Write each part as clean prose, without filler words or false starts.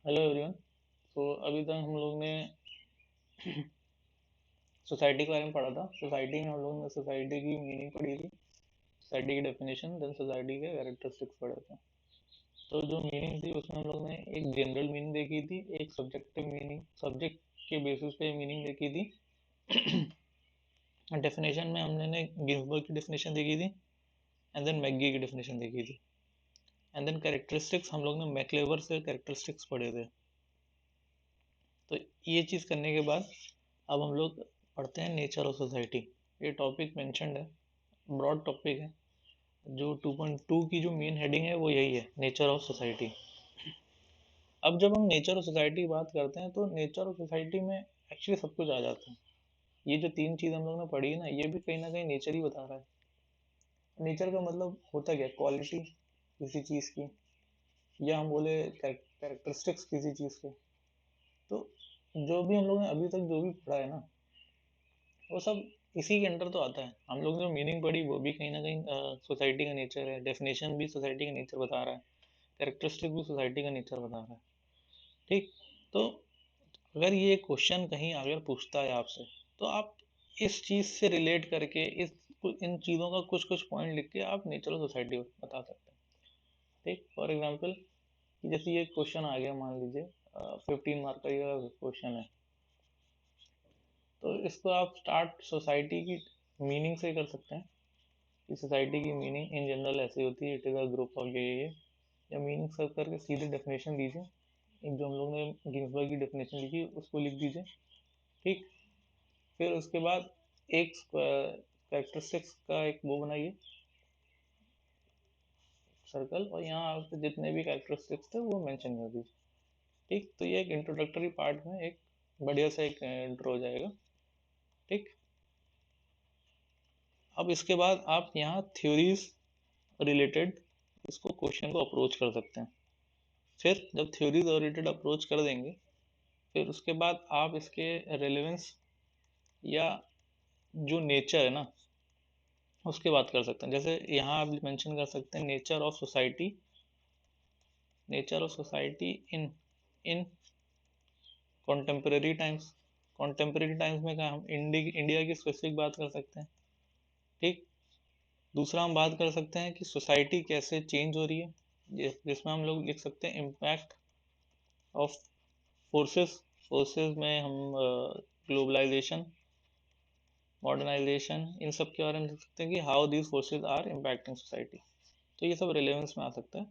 Hello everyone. तो अभी तक हम लोग ने सोसाइटी के बारे में पढ़ा था। सोसाइटी में हम लोग ने सोसाइटी की मीनिंग पढ़ी थी, सोसाइटी की डेफिनेशन, देन सोसाइटी के कैरेक्टरिस्टिक्स पढ़े थे। तो जो मीनिंग थी उसमें हम लोग ने एक जनरल मीनिंग देखी थी, एक सब्जेक्टिव मीनिंग, सब्जेक्ट के बेसिस पे मीनिंग देखी थी। डेफिनेशन में हमने गिन्सबर्ग की डेफिनेशन देखी थी, एंड देन मैगी की डेफिनेशन देखी थी, एंड देन कैरेक्टरिस्टिक्स हम लोग ने मैक्लेवर से कैरेक्टरिस्टिक्स पढ़े थे। तो ये चीज़ करने के बाद अब हम लोग पढ़ते हैं नेचर ऑफ सोसाइटी। ये टॉपिक मेंशन्ड है, ब्रॉड टॉपिक है। जो 2.2 की जो मेन हेडिंग है वो यही है, नेचर ऑफ सोसाइटी। अब जब हम नेचर ऑफ सोसाइटी की बात करते हैं तो नेचर ऑफ सोसाइटी में एक्चुअली सब कुछ आ जाता है। ये जो तीन चीज़ हम लोग ने पढ़ी है ना, ये भी कहीं ना कहीं नेचर ही बता रहा है। नेचर का मतलब होता क्या, क्वालिटी किसी चीज़ की, या हम बोले कैरेक्टरिस्टिक्स किसी चीज़ के। तो जो भी हम लोग ने अभी तक जो भी पढ़ा है ना, वो सब इसी के अंडर तो आता है। हम लोग जो मीनिंग पढ़ी वो भी कहीं ना कहीं सोसाइटी का नेचर है, डेफिनेशन भी सोसाइटी का नेचर बता रहा है, कैरेक्टरिस्टिक भी सोसाइटी का नेचर बता रहा है। ठीक। तो अगर ये क्वेश्चन कहीं अगर पूछता है आपसे, तो आप इस चीज़ से रिलेट करके इन चीज़ों का कुछ कुछ पॉइंट लिख के आप नेचर ऑफ सोसाइटी बता सकते हैं। ठीक। फॉर एग्जाम्पल, जैसे ये क्वेश्चन आ गया, मान लीजिए 15 मार्क का ये क्वेश्चन है, तो इसको आप स्टार्ट सोसाइटी की मीनिंग से कर सकते हैं कि सोसाइटी की मीनिंग इन जनरल ऐसी होती है, it is a group of ये, या मीनिंग सर्च करके सीधे डेफिनेशन दीजिए। एक जो हम लोग ने गिन्सबर्ग की डेफिनेशन लिखी उसको लिख दीजिए। ठीक। फिर उसके बाद एक कैरेक्टरिस्टिक्स का एक वो बनाइए, सर्कल, और यहाँ आपके जितने भी कैरेक्टरिस्टिक्स थे वो मेंशन कर दीजिए। ठीक। तो ये एक इंट्रोडक्टरी पार्ट में एक बढ़िया सा एक इंट्रो हो जाएगा। ठीक। अब इसके बाद आप यहाँ थ्योरीज रिलेटेड इसको क्वेश्चन को अप्रोच कर सकते हैं। फिर जब थ्योरीज ओरिएंटेड अप्रोच कर देंगे, फिर उसके बाद आप इसके रेलेवेंस या जो नेचर है ना उसके बात कर सकते हैं। जैसे यहाँ आप मेंशन कर सकते हैं nature of society, nature of society in in contemporary times. Contemporary times में क्या हम इंडिया की स्पेसिफिक बात कर सकते हैं। ठीक। दूसरा हम बात कर सकते हैं कि सोसाइटी कैसे चेंज हो रही है, जिसमें हम लोग लिख सकते हैं इम्पैक्ट ऑफ फोर्सेस। फोर्सेस में हम ग्लोबलाइजेशन, मॉडर्नाइजेशन, इन सब के बारे में लिख सकते हैं कि how these forces are impacting society. तो ये सब रिलेवेंस में आ सकता है।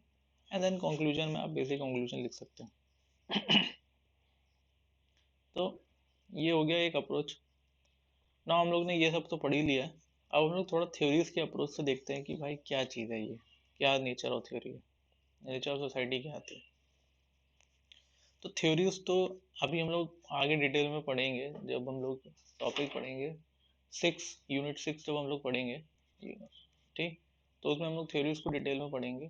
एंड देन कंक्लूजन में आप बेसिक कंक्लूजन लिख सकते हैं। तो ये हो गया एक अप्रोच। ना हम लोग ने ये सब तो पढ़ ही लिया है। अब हम लोग थोड़ा थ्योरीज के अप्रोच से देखते हैं कि भाई क्या चीज़ है ये, क्या नेचर ऑफ थ्योरी है, नेचर ऑफ सोसाइटी क्या आती है। तो थ्योरीज तो अभी हम लोग आगे डिटेल में पढ़ेंगे, जब हम लोग टॉपिक पढ़ेंगे 6 यूनिट 6 जब हम लोग पढ़ेंगे। ठीक। तो उसमें हम लोग थ्योरीज को डिटेल में पढ़ेंगे।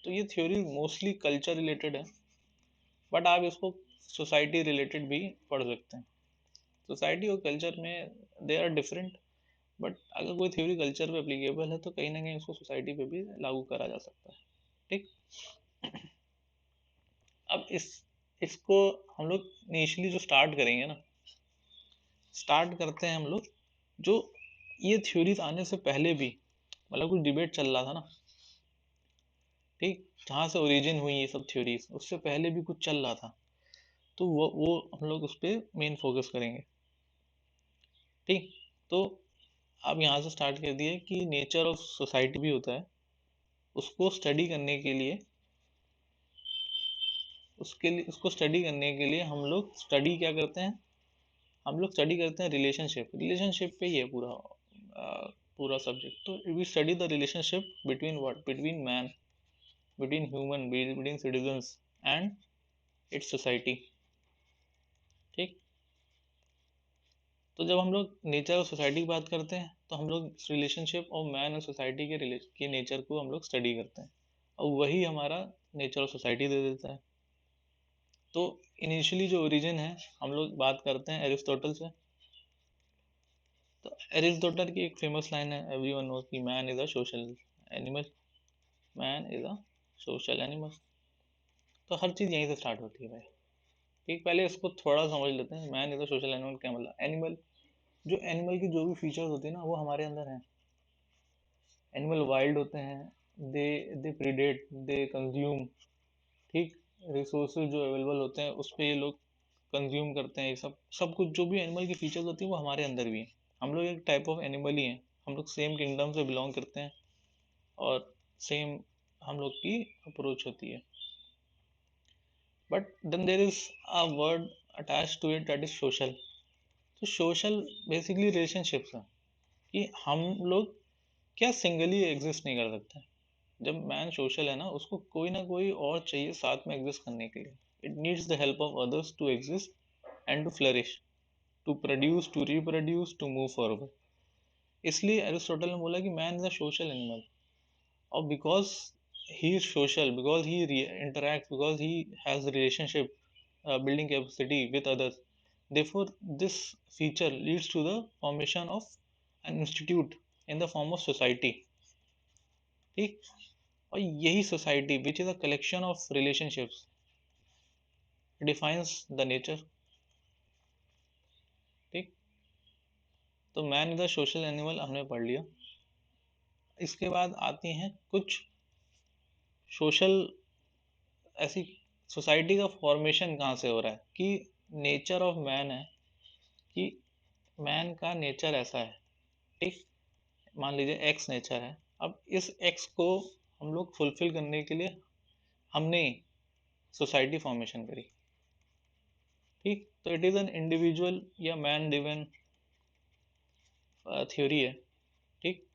तो ये थ्योरी मोस्टली कल्चर रिलेटेड है, बट आप इसको सोसाइटी रिलेटेड भी पढ़ सकते हैं। सोसाइटी और कल्चर में दे आर डिफरेंट, बट अगर कोई थ्योरी कल्चर पे एप्लीकेबल है तो कहीं ना कहीं उसको सोसाइटी पे भी लागू करा जा सकता है। ठीक। अब इसको हम लोग इनिशियली जो स्टार्ट करेंगे ना, स्टार्ट करते हैं हम लोग जो ये थ्योरीज आने से पहले भी मतलब कुछ डिबेट चल रहा था ना। ठीक। जहाँ से ओरिजिन हुई ये सब थ्योरीज, उससे पहले भी कुछ चल रहा था, तो वो हम लोग उस पर मेन फोकस करेंगे। ठीक। तो आप यहाँ से स्टार्ट कर दिए कि नेचर ऑफ सोसाइटी भी होता है, उसको स्टडी करने के लिए, उसको स्टडी करने के लिए हम लोग स्टडी क्या करते हैं, हम लोग स्टडी करते हैं रिलेशनशिप। रिलेशनशिप पे ही है पूरा पूरा सब्जेक्ट। तो we study the relationship between what, between man, between human, between citizens and its society. ठीक। तो जब हम लोग नेचर और सोसाइटी की बात करते हैं तो हम लोग रिलेशनशिप और मैन और सोसाइटी के नेचर को हम लोग स्टडी करते हैं, और वही हमारा नेचर ऑफ सोसाइटी दे देता है। तो इनिशियली जो ओरिजिन है, हम लोग बात करते हैं एरिस्टोटल से। तो एरिस्टोटल की एक फेमस लाइन है, एवरीवन नोस, कि man is a social animal, man is a social animal. तो हर चीज़ यहीं से स्टार्ट होती है भाई। ठीक, पहले इसको थोड़ा समझ लेते हैं, man is a social animal क्या मतलब। एनिमल, जो एनिमल की जो भी फीचर्स होती है ना वो हमारे अंदर हैं। एनिमल वाइल्ड होते हैं, दे प्रीडेट, दे कंज्यूम। ठीक, रिसोर्सेज जो अवेलेबल होते हैं उस पे ये लोग कंज्यूम करते हैं। ये सब सब कुछ जो भी एनिमल की फीचर्स होती है वो हमारे अंदर भी है। हम लोग एक टाइप ऑफ एनिमल ही हैं, हम लोग सेम किंगडम से बिलोंग करते हैं और सेम हम लोग की अप्रोच होती है। But then there is a word attach to it that is social. तो सोशल बेसिकली रिलेशनशिप्स है कि हम लोग क्या सिंगली एग्जिस्ट नहीं कर सकते। जब मैन सोशल है ना, उसको कोई ना कोई और चाहिए साथ में एग्जिस्ट करने के लिए। It needs the help of others to exist and to flourish, to produce, to reproduce, to move forward. इसलिए एरिस्टोटल ने बोला कि man is a social animal. और because he is social, because he interacts, because he has relationship building capacity with others, therefore this feature leads to the formation of an institute in the form of society। ठीक, और यही society which is a collection of relationships defines the nature. ठीक, तो man is a social animal हमने पढ़ लिया। इसके बाद आती हैं कुछ सोशल, ऐसी सोसाइटी का फॉर्मेशन कहाँ से हो रहा है कि नेचर ऑफ मैन है कि मैन का नेचर ऐसा है। ठीक, मान लीजिए एक्स नेचर है। अब इस एक्स को हम लोग फुलफिल करने के लिए हमने सोसाइटी फॉर्मेशन करी। ठीक, तो इट इज़ एन इंडिविजुअल या मैन ड्रिवन थ्योरी है। ठीक,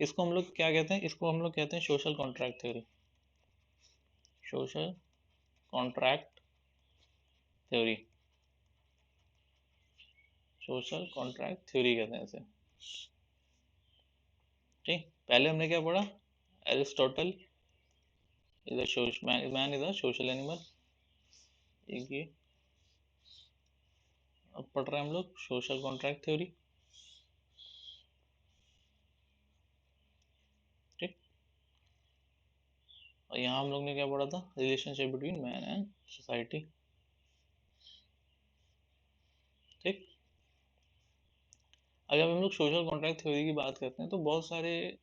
इसको हम लोग क्या कहते हैं, इसको हम लोग कहते हैं social contract theory. Social contract theory, social contract theory कहते हैं इसे। ठीक, पहले हमने क्या पढ़ा, Aristotle is a man is a social animal. एक ये अब पढ़ रहे हैं हम लोग सोशल कॉन्ट्रैक्ट थ्योरी। ठीक, और यहाँ हम लोग ने क्या पढ़ा था, relationship between man and society. ठीक, अगर हम लोग सोशल कॉन्ट्रैक्ट थ्योरी की बात करते हैं तो बहुत सारे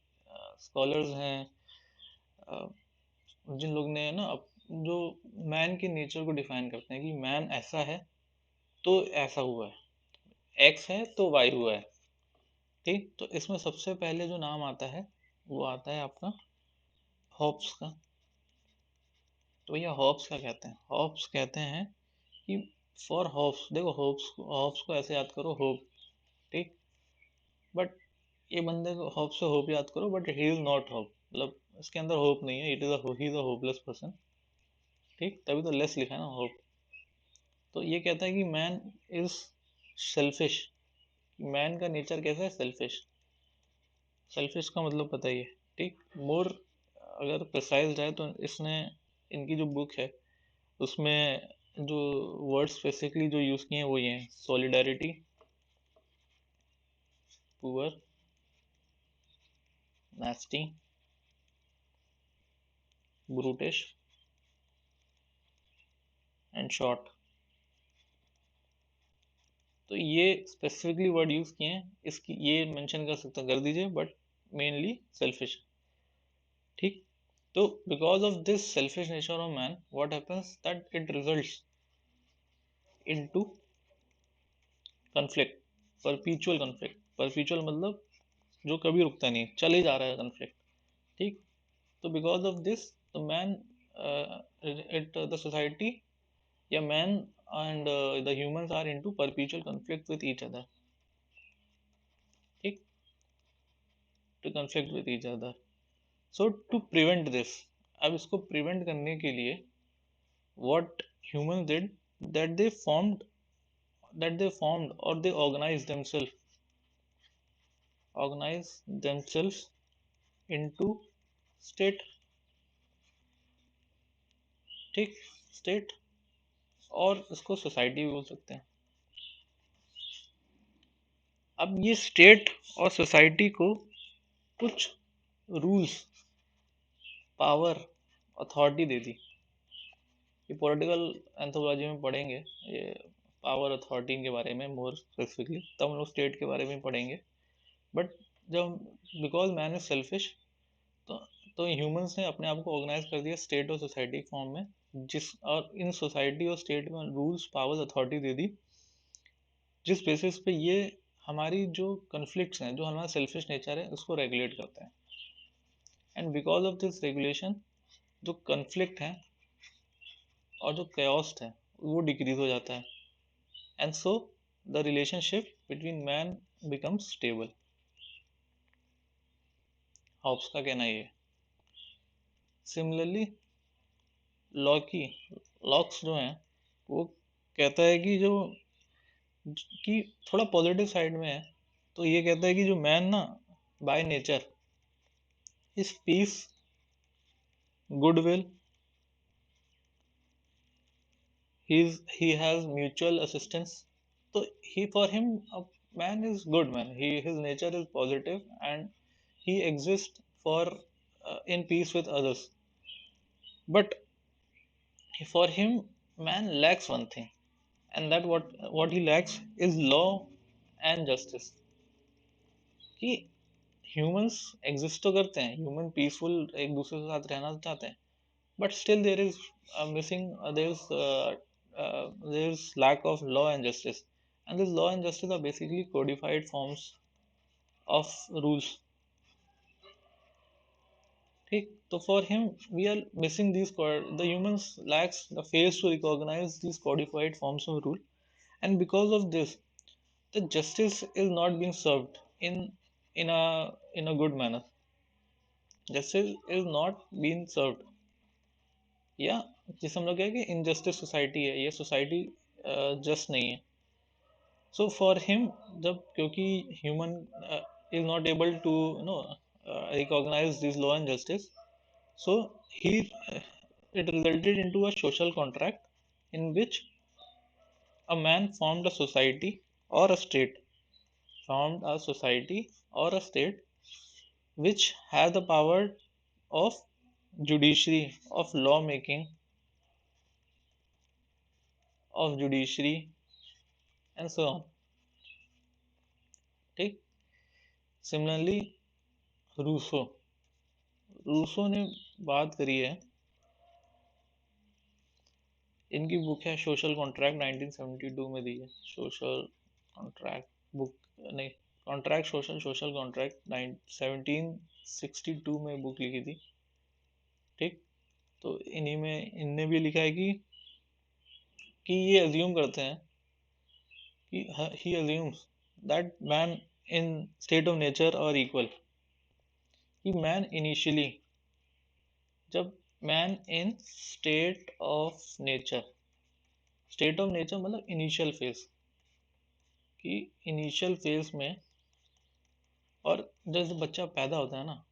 स्कॉलर्स हैं जिन लोग ने ना जो मैन के नेचर को डिफाइन करते हैं कि मैन ऐसा है तो ऐसा हुआ है, एक्स है तो वाई हुआ है। ठीक, तो इसमें सबसे पहले जो नाम आता है वो आता है आपका हॉब्स का। तो भैया हॉब्स क्या कहते हैं, हॉब्स कहते हैं कि फॉर हॉब्स, देखो हॉब्स को ऐसे याद करो, होप। ठीक, बट ये बंदे को होप से होप याद करो, but he is not hope, मतलब इसके अंदर होप नहीं है, it is he is a hopeless person. ठीक, तभी तो लेस लिखा है ना होप। तो ये कहता है कि मैन इज सेल्फिश। मैन का नेचर कैसा है, सेल्फिश। सेल्फिश का मतलब पता ही है। ठीक, मोर अगर प्रिसाइज जाए तो इसने, इनकी जो बुक है उसमें जो वर्ड स्पेसिफिकली जो यूज़ किए हैं वो ये हैं, solidarity, poor, nasty, brutish and short. तो ये स्पेसिफिकली वर्ड यूज किए हैं, इसकी ये मेंशन कर सकता, कर दीजिए, बट मेनली सेल्फिश। ठीक, तो because of this selfish nature of man what happens that it results into conflict, परपीचुअल conflict. परपीचुअल मतलब जो कभी रुकता नहीं, चल ही जा रहा है कन्फ्लिक्ट। ठीक, तो because of this the man, it the society या man and the humans are into perpetual conflict with each other. ठीक, to conflict with each other. So to prevent this, अब इसको प्रिवेंट करने के लिए what humans did, that they formed, or they organize themselves into state। ठीक, state, और इसको society भी बोल सकते हैं। अब ये स्टेट और सोसाइटी को कुछ रूल्स, पावर, अथॉरिटी दे दी। ये पॉलिटिकल एंथ्रोपोलॉजी में पढ़ेंगे, ये पावर अथॉरिटी के बारे में मोर स्पेसिफिकली, तब हम लोग स्टेट के बारे में पढ़ेंगे। बट जब बिकॉज मैन इज सेल्फिश, तो ह्यूमंस ने अपने आप को ऑर्गेनाइज कर दिया स्टेट और सोसाइटी के फॉर्म में, जिस और इन सोसाइटी और स्टेट में रूल्स पावर्स अथॉरिटी दे दी, जिस बेसिस पे ये हमारी जो कन्फ्लिक्ट्स हैं, जो हमारा सेल्फिश नेचर है, उसको रेगुलेट करते हैं। And because of this regulation जो कन्फ्लिक्ट है और जो chaos है वो डिक्रीज हो जाता है, and so the relationship between man becomes stable. Hobbes का कहना ये। सिमिलरली लॉकी लॉक्स जो हैं वो कहता है कि जो कि थोड़ा पॉजिटिव साइड में है, तो ये कहता है कि जो मैन ना bye nature is peace, goodwill, he has mutual assistance. So he, for him, a man is good man, his nature is positive, and he exists for in peace with others. But for him, man lacks one thing, and that what he lacks is law and justice. कि humans exist तो करते हैं, human peaceful एक दूसरे के साथ रहना चाहते हैं, but still there is missing there is lack of law and justice, and this law and justice are basically codified forms of rules. ठीक, तो for him we are missing these the humans lacks the face to recognize these codified forms of rule, and because of this the justice is not being served in a good manner. Justice is not being served, या जिसे हम लोग कहें कि injustice society है, ये society just नहीं है। सो फॉर हिम, जब क्योंकि human is not able to know recognize this law and justice, so he it resulted into a social contract in which a man formed a society or a state formed a society or a state which had the power of judiciary, of law making, of judiciary, and so on. ठीक। Similarly Rousseau Rousseau ने बात करी है, इनकी book है social contract, 1972 में दी है। Social contract book नहीं, कॉन्ट्रैक्ट सोशल, सोशल कॉन्ट्रैक्ट 1762 में बुक लिखी थी। ठीक, तो इन्हीं में इनने भी लिखा है कि ये अज्यूम करते हैं कि he assumes that man in state of nature और इक्वल, कि मैन इनिशियली, जब man in state of nature, state of nature मतलब इनिशियल फेज, कि इनिशियल फेज में, और जैसे बच्चा पैदा होता है ना,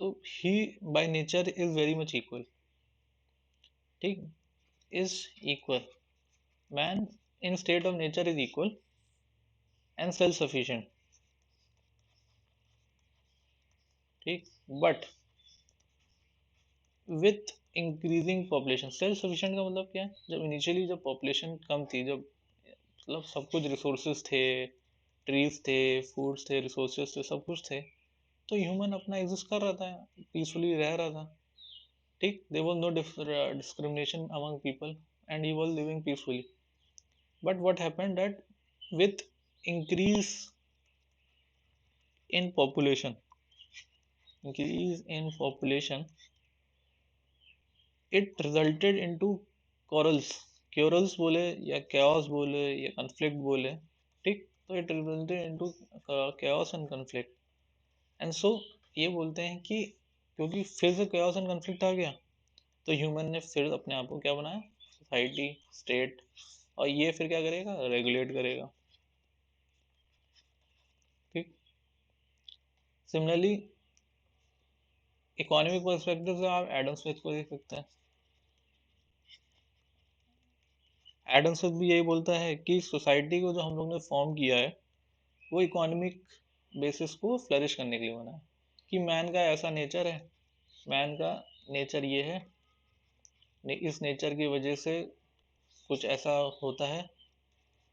तो he by nature is very much equal. ठीक, is equal, man in state of nature is equal and self sufficient. ठीक, but with increasing population, self sufficient का मतलब क्या है, जब इनिशियली जब पॉपुलेशन कम थी, जब मतलब सब कुछ रिसोर्सेज थे, ट्रीज थे, फूड्स थे, रिसोर्सेज थे, सब कुछ थे, तो ह्यूमन अपना एग्जिस्ट कर रहा था, पीसफुली रह रहा था। ठीक, there was no discrimination among people and he was living peacefully. But what happened that with increase in population, increase in population, it resulted into quarrels, quarrels बोले या chaos बोले या conflict बोले। ठीक, तो it resulted into chaos and conflict, and so ये बोलते हैं कि क्योंकि फिर से chaos and conflict आ गया, तो ह्यूमन ने फिर अपने आप को क्या बनाया, सोसाइटी, स्टेट, और ये फिर क्या करेगा, रेगुलेट करेगा। ठीक, सिमिलरली इकोनॉमिक पर्सपेक्टिव से आप एडम स्मिथ को देख सकते हैं। एडम स्मिथ भी यही बोलता है कि सोसाइटी को जो हम लोग ने फॉर्म किया है वो इकोनॉमिक बेसिस को फ्लरिश करने के लिए बना है, कि मैन का ऐसा नेचर है, मैन का नेचर ये है, इस नेचर की वजह से कुछ ऐसा होता है,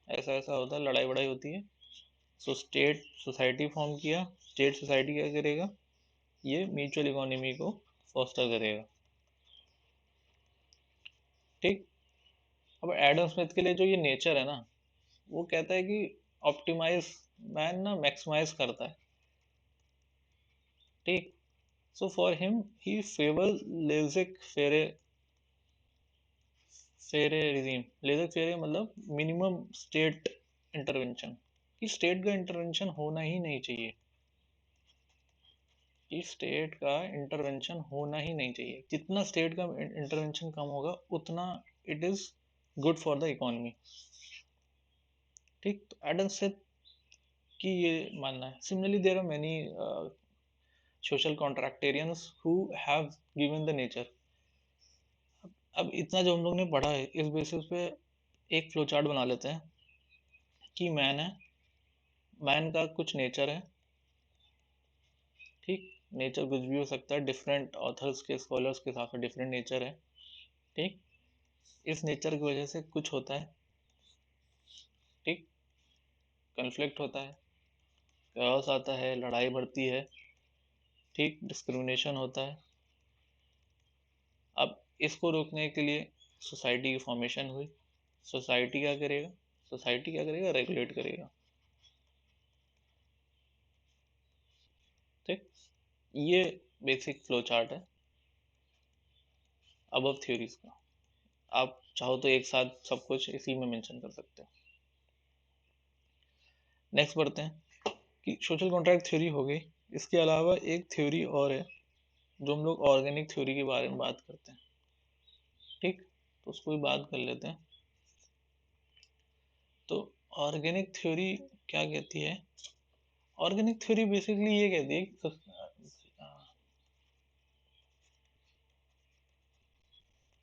ऐसा होता है, लड़ाई वड़ाई होती है। सो स्टेट सोसाइटी फॉर्म किया। स्टेट सोसाइटी क्या करेगा, ये म्यूचुअल इकोनॉमी को फोस्टर करेगा। ठीक। अब एडम स्मिथ के लिए जो ये नेचर है ना, वो कहता है कि ऑप्टिमाइज, मैन ना मैक्सिमाइज करता है। ठीक। So for him he favour Lasik फेरे, फेरे रिजीम। लेजिक फेरे मतलब मिनिमम स्टेट इंटरवेंशन, कि स्टेट का इंटरवेंशन होना ही नहीं चाहिए, कि स्टेट का इंटरवेंशन होना ही नहीं चाहिए। जितना स्टेट का इंटरवेंशन कम होगा उतना it is good for the economy. ठीक। तो एडम स्मिथ की ये मानना है। Similarly there are many social contractarians who have given the nature. अब इतना जो हम लोग ने पढ़ा है, इस बेसिस पे एक फ्लो चार्ट बना लेते हैं कि मैन है, मैन का कुछ नेचर है। ठीक। नेचर कुछ भी हो सकता है, डिफरेंट ऑथर्स के, स्कॉलर्स के हिसाब से डिफरेंट नेचर है। ठीक। इस नेचर की वजह से कुछ होता है। ठीक। कन्फ्लिक्ट होता है, chaos आता है, लड़ाई बढ़ती है। ठीक। डिस्क्रिमिनेशन होता है। अब इसको रोकने के लिए सोसाइटी की फॉर्मेशन हुई। सोसाइटी क्या करेगा, सोसाइटी क्या करेगा, रेगुलेट करेगा। ठीक। ये बेसिक फ्लो चार्ट है अबव थ्योरीज का। आप चाहो तो एक साथ सब कुछ इसी में मेंशन कर सकते हैं। नेक्स्ट बढ़ते हैं कि सोशल कॉन्ट्रैक्ट थ्योरी हो गई। इसके अलावा एक थ्योरी और है जो हम लोग ऑर्गेनिक थ्योरी के बारे में बात करते हैं। ठीक। तो उसको भी बात कर लेते हैं। तो ऑर्गेनिक थ्योरी क्या कहती है, ऑर्गेनिक थ्योरी बेसिकली ये कहती है कि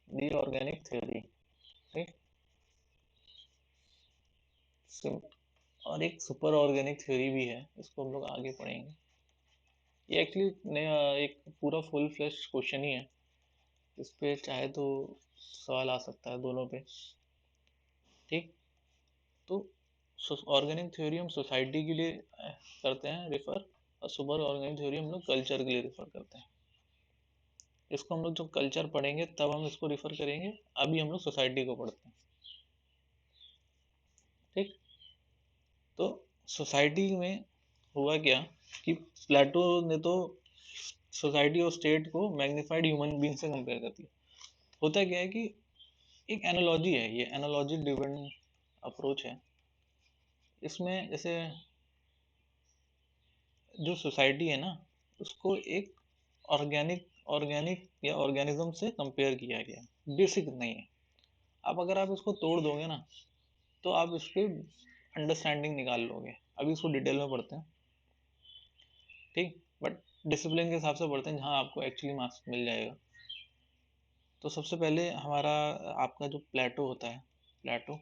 दी ऑर्गेनिक थ्योरी। ठीक। और एक सुपर ऑर्गेनिक थ्योरी भी है, इसको हम लोग आगे पढ़ेंगे। ये एक्चुअली एक पूरा फुल फ्लेश क्वेश्चन ही है, इस पे चाहे तो सवाल आ सकता है दोनों पे। ठीक। तो ऑर्गेनिक थ्योरी हम सोसाइटी के लिए करते हैं रिफर, और सुपर ऑर्गेनिक थ्योरी हम लोग कल्चर के लिए रिफर करते हैं। इसको हम लोग जब कल्चर पढ़ेंगे तब हम इसको रिफर करेंगे, अभी हम लोग सोसाइटी को पढ़ते हैं। ठीक। तो सोसाइटी में हुआ क्या कि प्लेटो ने तो सोसाइटी और स्टेट को मैग्नीफाइड ह्यूमन बीइंग से कंपेयर कर दिया। होता क्या है कि एक एनालॉजी है, ये एनालॉजी ड्रिवन अप्रोच है। इसमें जैसे जो सोसाइटी है ना, उसको एक ऑर्गेनिक ऑर्गेनिक या ऑर्गेनिज्म से कंपेयर किया गया है। बेसिक नहीं है। अब अगर आप इसको तोड़ दोगे ना, तो आप इसके अंडरस्टैंडिंग निकाल लोगे। अभी इसको डिटेल में पढ़ते हैं। ठीक। बट डिसिप्लिन के हिसाब से पढ़ते हैं जहाँ आपको एक्चुअली मार्क्स मिल जाएगा। तो सबसे पहले हमारा आपका जो प्लेटो होता है, प्लेटो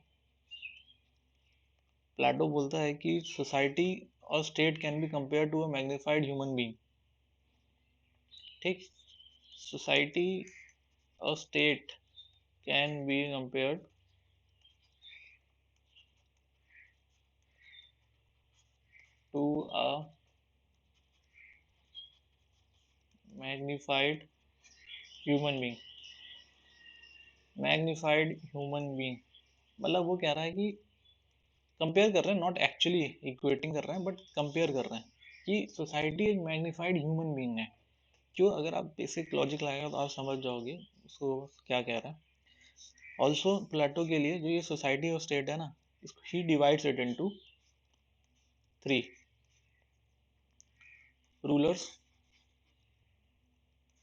प्लेटो बोलता है कि सोसाइटी और state can be compare to a magnified human being. ठीक। सोसाइटी और state can be compared to a magnified human being. Magnified human being मतलब वो कह रहा है कि कंपेयर कर रहे हैं, नॉट एक्चुअली इक्वेटिंग कर रहे हैं, बट कंपेयर कर रहे हैं कि सोसाइटी एक मैग्नीफाइड ह्यूमन बीइंग है। क्यों, अगर आप बेसिक लॉजिक लाएगा तो आप समझ जाओगे उसको क्या कह रहा है। ऑल्सो प्लेटो के लिए जो ये सोसाइटी और स्टेट है ना, इसको ही divides it into three: rulers,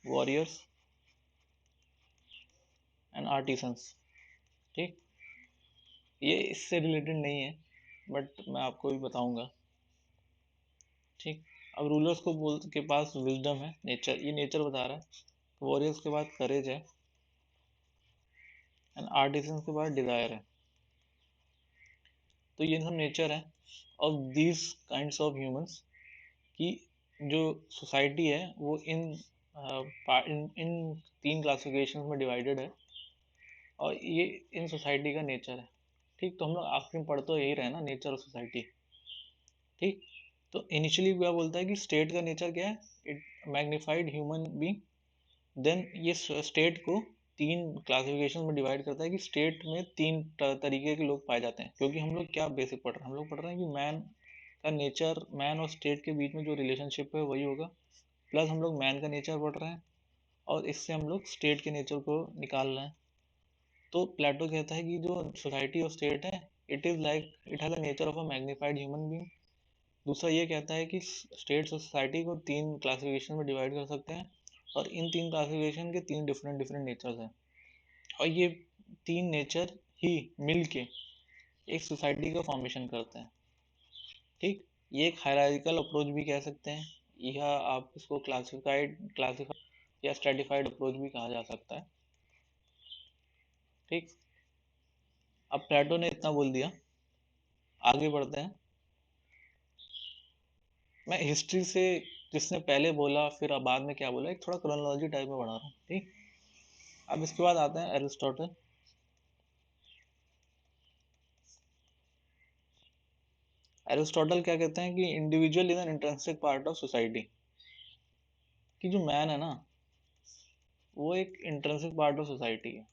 warriors and artisans. ठीक। ये इससे रिलेटेड नहीं है, बट मैं आपको भी बताऊंगा। ठीक। अब रूलर्स को बोल के पास विजडम है, नेचर, ये नेचर बता रहा है। वॉरियर्स के बाद करेज है, एंड आर्टिसंस के बाद डिजायर है। तो ये सब नेचर है of these kinds of humans, कि जो सोसाइटी है वो इन इन तीन क्लासिफिकेशन में डिवाइडेड है। और ये इन सोसाइटी का नेचर है। ठीक, तो हम लोग आखिर में पढ़ तो यही रहे ना, नेचर ऑफ सोसाइटी। ठीक, तो इनिशियली क्या बोलता है कि स्टेट का नेचर क्या है, it magnified human being. Then ये स्टेट को तीन क्लासिफिकेशन में डिवाइड करता है कि स्टेट में तीन तरीके के लोग पाए जाते हैं। क्योंकि हम लोग क्या बेसिक पढ़ रहे हैं, हम लोग पढ़ रहे हैं कि मैन का नेचर, मैन और स्टेट के बीच में जो रिलेशनशिप है वही होगा, प्लस हम लोग मैन का नेचर पढ़ रहे हैं और इससे हम लोग स्टेट के नेचर को निकाल रहे हैं। तो प्लेटो कहता है कि जो सोसाइटी और स्टेट है, it is like it has a nature of a magnified human being. दूसरा ये कहता है कि स्टेट्स और सोसाइटी को तीन क्लासिफिकेशन में डिवाइड कर सकते हैं और इन तीन क्लासिफिकेशन के तीन डिफरेंट डिफरेंट नेचर्स हैं, और ये तीन नेचर ही मिलके एक सोसाइटी का फॉर्मेशन करते हैं। ठीक, ये एक हायरार्किकल अप्रोच भी कह सकते हैं, या आप इसको क्लासिफाइड या स्ट्रेटिफाइड अप्रोच भी कहा जा सकता है। ठीक, अब प्लेटो ने इतना बोल दिया, आगे बढ़ते हैं। मैं हिस्ट्री से जिसने पहले बोला फिर अब बाद में क्या बोला, एक थोड़ा क्रोनोलॉजी टाइप में बना रहा हूँ। ठीक, अब इसके बाद आते हैं एरिस्टोटल। एरिस्टोटल क्या कहते हैं कि individual is an intrinsic part of society, कि जो मैन है ना वो एक इंट्रिंसिक पार्ट ऑफ सोसाइटी है,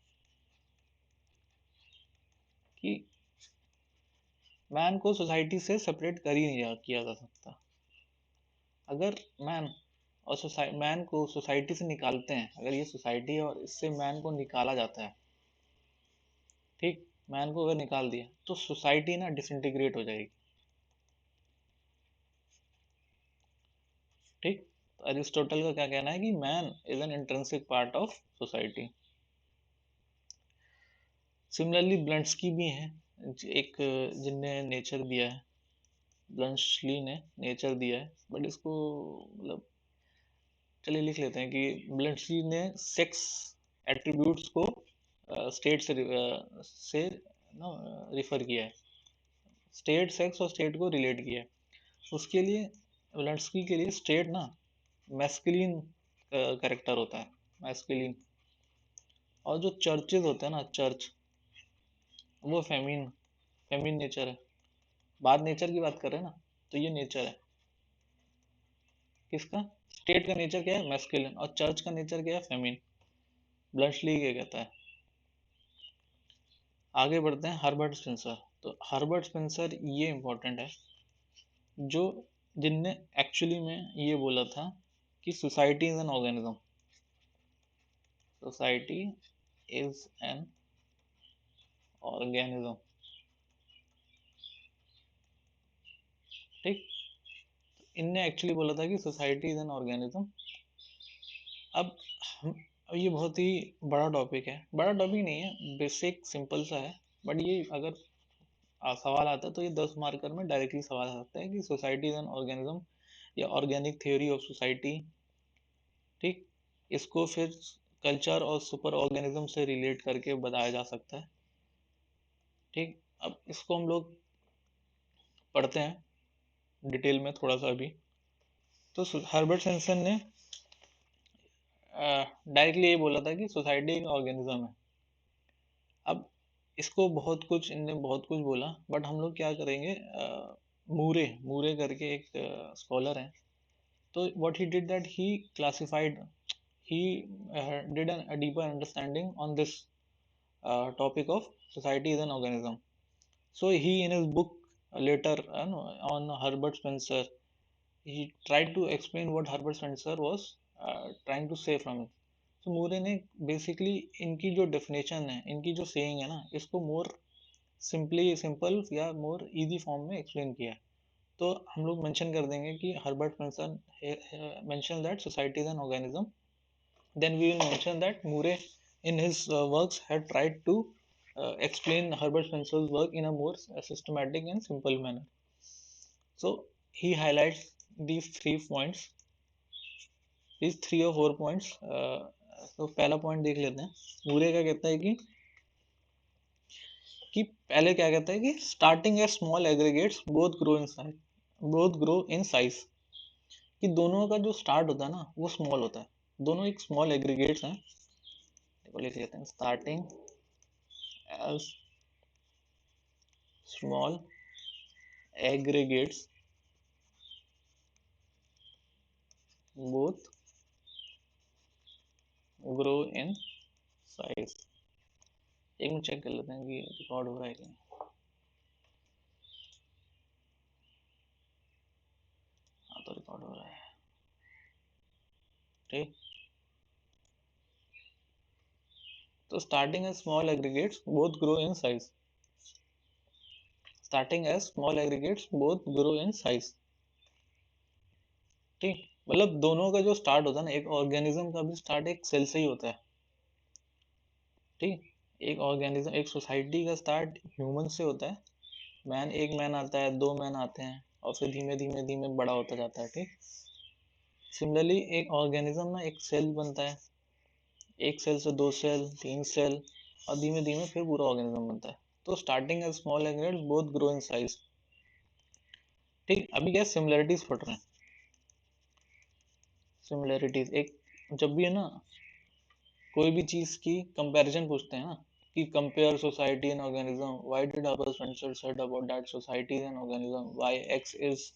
कि मैन को सोसाइटी से सेपरेट कर ही नहीं किया जा सकता। अगर मैन और मैन को सोसाइटी से निकालते हैं, अगर ये सोसाइटी है और इससे मैन को निकाला जाता है, ठीक, मैन को अगर निकाल दिया तो सोसाइटी ना डिसइंटीग्रेट हो जाएगी। ठीक, तो अरिस्टोटल का क्या कहना है कि man is an intrinsic part of society. Similarly Bluntschli भी है, एक जिनने नेचर दिया है, ब्लंट्सली ने नेचर दिया है, बट इसको मतलब चलिए लिख लेते हैं कि ब्लंट्सली ने सेक्स एट्रीब्यूट्स को स्टेट से रिफर किया है, स्टेट सेक्स और स्टेट को रिलेट किया है। उसके लिए ब्लंट्सकी के लिए स्टेट ना मैस्कुलिन कैरेक्टर होता है, मैस्कुलिन, और जो चर्चेज होते हैं ना, चर्च, वो फेमिन फेमिन नेचर है। बाद नेचर की बात कर रहे हैं ना, तो ये नेचर है किसका, स्टेट का नेचर क्या है, मैस्कुलिन, और चर्च का नेचर क्या है, फेमिन। ब्लंट्सली क्या कहता है। आगे बढ़ते हैं हर्बर्ट स्पेंसर। तो हर्बर्ट स्पेंसर ये इंपॉर्टेंट है, जो जिनने एक्चुअली में ये बोला था कि society is an organism, society is an organism. ठीक, इनने एक्चुअली बोला था कि सोसाइटी इज एन ऑर्गेनिज्म। अब हम अब ये बहुत ही बड़ा टॉपिक है, बड़ा टॉपिक नहीं है, बेसिक सिंपल सा है, बट ये अगर सवाल आता है तो ये 10 मार्कर में डायरेक्टली सवाल आ सकता है कि सोसाइटी इज एन ऑर्गेनिज्म या ऑर्गेनिक थ्योरी ऑफ सोसाइटी। ठीक, इसको फिर कल्चर और सुपर ऑर्गेनिज्म से रिलेट करके बताया जा सकता है। ठीक, अब इसको हम लोग पढ़ते हैं डिटेल में थोड़ा सा अभी। तो हर्बर्ट सेंसन ने डायरेक्टली ये बोला था कि सोसाइटी एक ऑर्गेनिज्म है। अब इसको बहुत कुछ इनने बहुत कुछ बोला, बट हम लोग क्या करेंगे, मूरे मूरे करके एक स्कॉलर हैं, तो what he did that he classified, he did a deeper understanding on this topic of society is an organism. So he in his book later on Herbert Spencer, he tried to explain what Herbert Spencer was trying to say from it. So मूरे ने basically इनकी जो definition है, इनकी जो saying है ना, इसको more simple या मोर इजी फॉर्म में एक्सप्लेन किया है। तो हम लोग मेंशन कर देंगे कि Herbert Spencer mention that society is an organism. Then we will mention that Murray, in his works, had tried to explain Herbert Spencer's work in a more systematic and simple manner. So he highlights these 3 or 4 points. तो पहला point देख लेते हैं। मूरे क्या कहता है कि पहले क्या कहता है कि starting A small aggregates both grow in size, कि दोनों का जो स्टार्ट होता है ना वो स्मॉल होता है, दोनों एक स्मॉल एग्रीगेट्स हैं। देखो लिख लेते हैं, starting as small aggregates both grow in size. एक मिनट चेक कर लेते हैं कि रिकॉर्ड हो रहा है कि नहीं। हाँ तो रिकॉर्ड हो रहा है, ठीक। तो starting as small aggregates both grow in size, starting as small aggregates both grow in size, ठीक। मतलब दोनों का जो स्टार्ट होता है ना, एक ऑर्गेनिज्म का भी स्टार्ट एक सेल से ही होता है, ठीक। एक ऑर्गेनिज्म, एक सोसाइटी का स्टार्ट ह्यूमन से होता है। एक मैन आता है, दो मैन आते हैं, और फिर धीमे धीमे धीमे बड़ा होता जाता है, ठीक। सिमिलरली एक ऑर्गेनिज्म ना एक सेल बनता है, एक सेल से दो सेल, तीन सेल, और धीमे धीमे फिर पूरा ऑर्गेनिज्म बनता है। तो starting as small aggregates both grow in size, ठीक। अभी क्या सिमिलरिटीज पढ़ रहे हैं, सिमिलरिटीज। एक जब भी है ना कोई भी चीज की कंपैरिजन पूछते हैं ना, कि compare society and organism, why did our Spencer said about that society and organism, why X is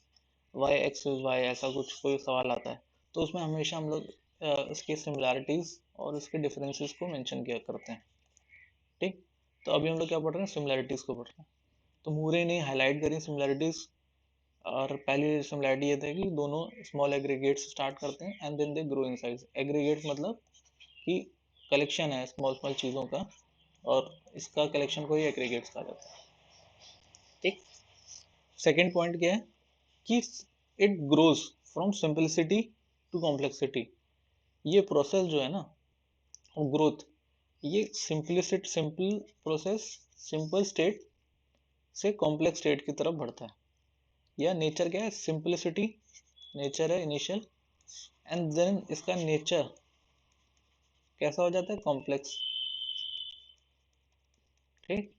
Y, ऐसा कुछ कोई सवाल आता है, तो उसमें हमेशा हम लोग इसके सिमिलैरिटीज और इसके डिफरेंसेस को मेंशन किया करते हैं, ठीक। तो अभी हम लोग क्या पढ़ रहे हैं, सिमिलैरिटीज को पढ़ रहे हैं। तो मूरे ने हाईलाइट करी सिमिलैरिटीज, और पहली सिमिलैरिटी ये था कि दोनों स्मॉल एग्रीगेट्स स्टार्ट करते हैं and then they grow in size. Aggregate मतलब कि कलेक्शन है स्मॉल स्मॉल चीज़ों का, और इसका कलेक्शन को ही एग्रीगेट्स कहा जाता है, ठीक। सेकेंड पॉइंट क्या है कि it grows from simplicity to complexity. ये प्रोसेस जो है ना, ग्रोथ, ये सिंपल प्रोसेस, सिंपल स्टेट से कॉम्प्लेक्स स्टेट की तरफ बढ़ता है। या नेचर क्या है, सिंपलिसिटी नेचर है इनिशियल, एंड देन इसका नेचर कैसा हो जाता है, कॉम्प्लेक्स, ठीक।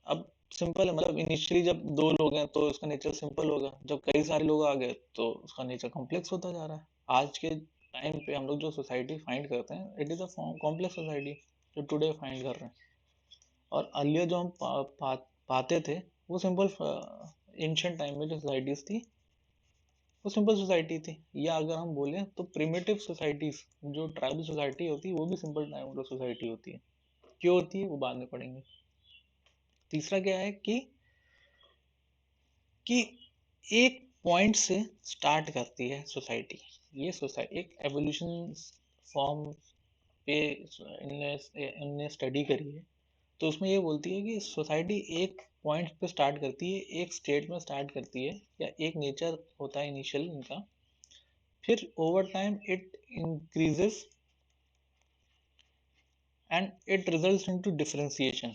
अब सिंपल है, मतलब इनिशियली जब दो लोग हैं तो उसका नेचर सिंपल होगा, जब कई सारे लोग आ गए तो उसका नेचर कॉम्प्लेक्स होता जा रहा है। आज के टाइम पे हम लोग जो सोसाइटी फाइंड करते हैं, it is a complex society जो टुडे फाइंड कर रहे हैं। और अर्लियर जो हम पाते थे, वो सिंपल, एंशियंट टाइम में जो सोसाइटीज थी वो सिंपल सोसाइटी थी। या अगर हम बोलें तो प्रिमिटिव सोसाइटीज, जो ट्राइबल सोसाइटी होती है वो भी सिंपल टाइम सोसाइटी होती है। क्यों होती है वो बाद में पढ़ेंगे। तीसरा क्या है कि एक पॉइंट से स्टार्ट करती है सोसाइटी। ये सोसाइटी एक एवोल्यूशन फॉर्म पे इनने स्टडी करी है, तो उसमें ये बोलती है कि सोसाइटी एक पॉइंट पे स्टार्ट करती है, एक स्टेट में स्टार्ट करती है, या एक नेचर होता है इनिशियल इनका, फिर over time it increases and it results into differentiation,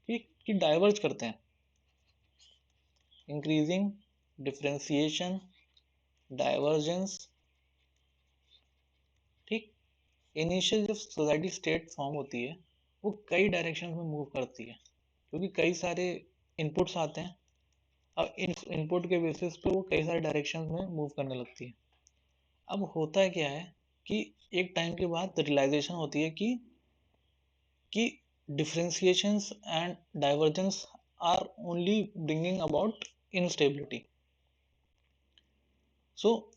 कि डाइवर्ज करते हैं, इंक्रीजिंग, डिफरेंशिएशन, डाइवर्जेंस, ठीक। इनिशियल जब सोसाइटी स्टेट फॉर्म होती है वो कई डायरेक्शन में मूव करती है, क्योंकि कई सारे इनपुट्स आते हैं। अब इन इनपुट के बेसिस पे वो कई सारे डायरेक्शन में मूव करने लगती है। अब होता है क्या है कि एक टाइम के बाद रियलाइजेशन होती है कि differentiations and divergence are only bringing about instability. So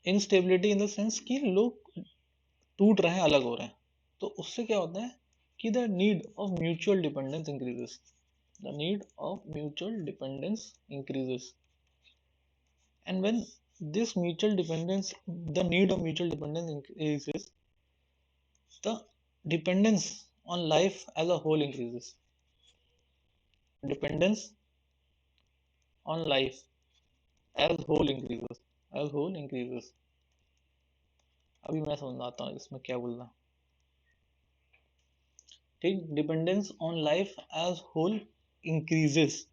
instability in the sense कि लोग टूट रहे हैं, अलग हो रहे हैं। तो उससे क्या होता है कि the need of mutual dependence increases, the need of mutual dependence increases, and when this mutual dependence, the need of mutual dependence increases, the dependence on life as a whole increases, dependence on life as whole increases. अभी मैं समझाता हूँ इसमें क्या बोलना, ठीक। Dependence on life as whole increases.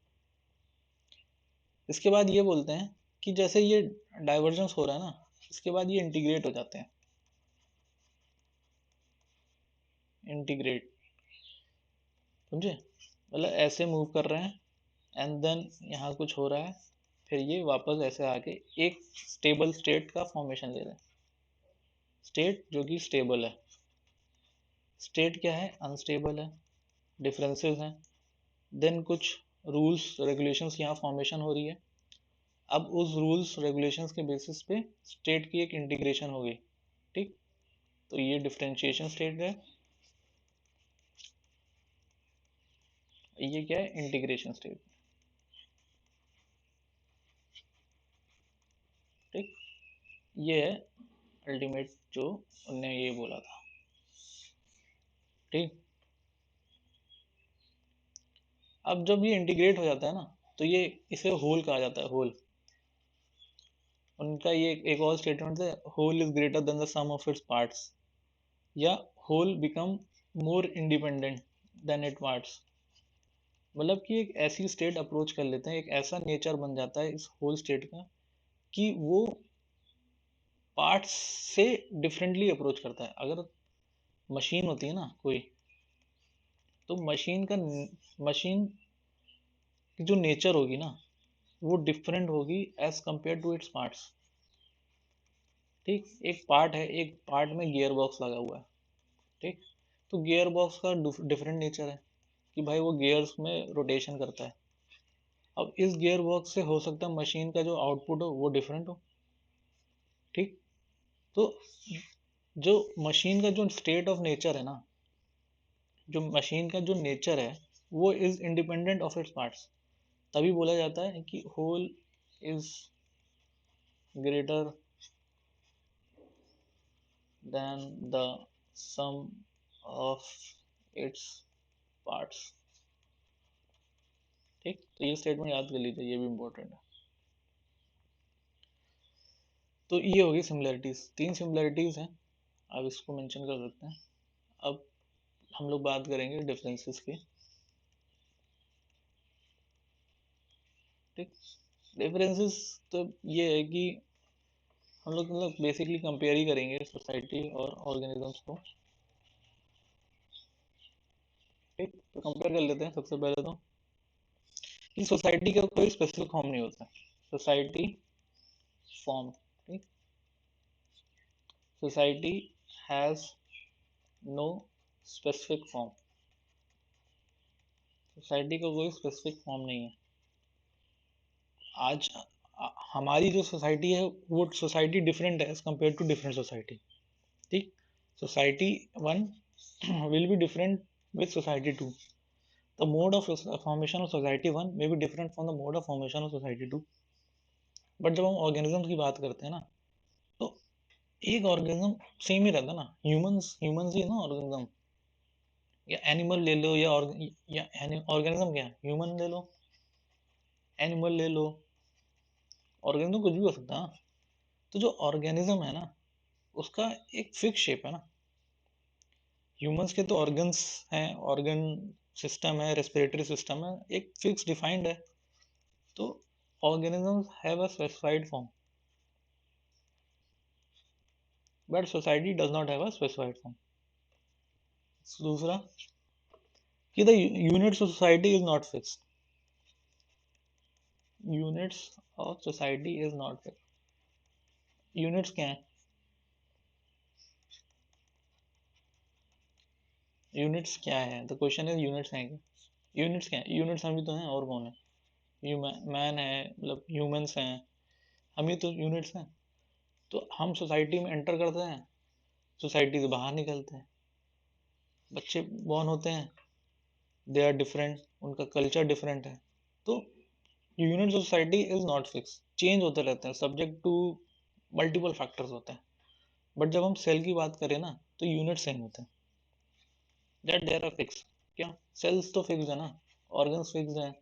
इसके बाद ये बोलते हैं कि जैसे ये डाइवर्जेंस हो रहा है ना, इसके बाद ये इंटीग्रेट हो जाते हैं, इंटीग्रेट, समझे, मतलब ऐसे मूव कर रहे हैं, एंड देन यहाँ कुछ हो रहा है, फिर ये वापस ऐसे आके एक स्टेबल स्टेट का फॉर्मेशन ले रहे हैं, स्टेट जो कि स्टेबल है, स्टेट क्या है, अनस्टेबल है, डिफरेंसेस हैं, देन कुछ रूल्स रेगुलेशंस यहाँ फॉर्मेशन हो रही है। अब उस रूल्स रेगुलेशंस के बेसिस पे स्टेट की एक इंटीग्रेशन हो गई, ठीक। तो ये डिफरेंशिएशन स्टेट है, ये क्या है, इंटीग्रेशन स्टेट, ठीक। ये है अल्टीमेट जो उनने ये बोला था, ठीक। अब जब ये इंटीग्रेट हो जाता है ना, तो ये इसे होल कहा जाता है, होल। उनका ये एक और स्टेटमेंट है, whole is greater than the sum of its parts, या whole become more independent than it parts. मतलब कि एक ऐसी स्टेट अप्रोच कर लेते हैं, एक ऐसा नेचर बन जाता है इस होल स्टेट का कि वो पार्ट्स से डिफरेंटली अप्रोच करता है। अगर मशीन होती है ना कोई, तो मशीन की जो नेचर होगी ना, वो डिफरेंट होगी as compare to its parts, ठीक। एक पार्ट है, एक पार्ट में गियर बॉक्स लगा हुआ है, ठीक। तो गियर बॉक्स का डिफरेंट नेचर है कि भाई वो गियर्स में रोटेशन करता है। अब इस गियर बॉक्स से हो सकता है मशीन का जो आउटपुट हो वो डिफरेंट हो, ठीक। तो जो मशीन का जो स्टेट ऑफ नेचर है ना, जो मशीन का जो नेचर है, वो is independent of its parts. तभी बोला जाता है कि whole is greater than the sum of its parts, ठीक। तो ये स्टेटमेंट याद कर लीजिए, ये भी इंपॉर्टेंट है। तो ये होगी सिमिलरिटीज, 3 सिमिलरिटीज हैं, आप इसको मेंशन कर सकते हैं। अब हम लोग बात करेंगे डिफरेंसेस की, ठीक। डिफरेंसेस तो ये है कि हम लोग मतलब बेसिकली कंपेयर ही करेंगे सोसाइटी और ऑर्गेनिजम्स को, ठीक। तो कंपेयर कर लेते हैं सबसे पहले तो कि सोसाइटी का कोई स्पेसिफिक फॉर्म नहीं होता। सोसाइटी फॉर्म, ठीक। Society has no specific form, society का कोई स्पेसिफिक फॉर्म नहीं है। आज हमारी जो सोसाइटी है वो सोसाइटी डिफरेंट है as compare to different society, ठीक। Society one will be different with society 2. The mode of formation of society 1 may be different from the mode of formation of society 2. But जब हम organism की बात करते हैं ना, तो एक ऑर्गेनिज्म सेम ही रहता है ना, ह्यूमंस ह्यूमंस ही है ना ऑर्गेनिज्म, या एनिमल ले लो, या ऑर्गेनिज्म क्या है, ह्यूमन ले लो, एनिमल ले लो, ऑर्गेनिज्म कुछ भी हो सकता है ना। तो जो ऑर्गेनिज्म है ना, उसका एक फिक्स शेप है ना। ह्यूमंस के तो ऑर्गन्स हैं, ऑर्गन सिस्टम है, रेस्पिरेटरी सिस्टम है, एक फिक्स डिफाइंड है। तो organisms have a specified form, but society does not have a specified form. दूसरा कि the units of society is not fixed. Units of society is not fixed. Units क्या है? Units क्या है? The question is units हैं क्या? Units क्या है? Units हम ही तो हैं, और कौन है? मैन है, मतलब ह्यूमंस हैं, हम ही तो यूनिट्स हैं। तो हम सोसाइटी में एंटर करते हैं, सोसाइटी से बाहर निकलते हैं, बच्चे बॉर्न होते हैं, दे आर डिफरेंट, उनका कल्चर डिफरेंट है। तो unit society is not fix, change होते रहते हैं, सब्जेक्ट टू मल्टीपल फैक्टर्स होते हैं। बट जब हम सेल की बात करें ना, तो यूनिट सेम होते हैं, दैट देयर आर फिक्स। क्या सेल्स तो फिक्स है ना, ऑर्गन्स फिक्स है,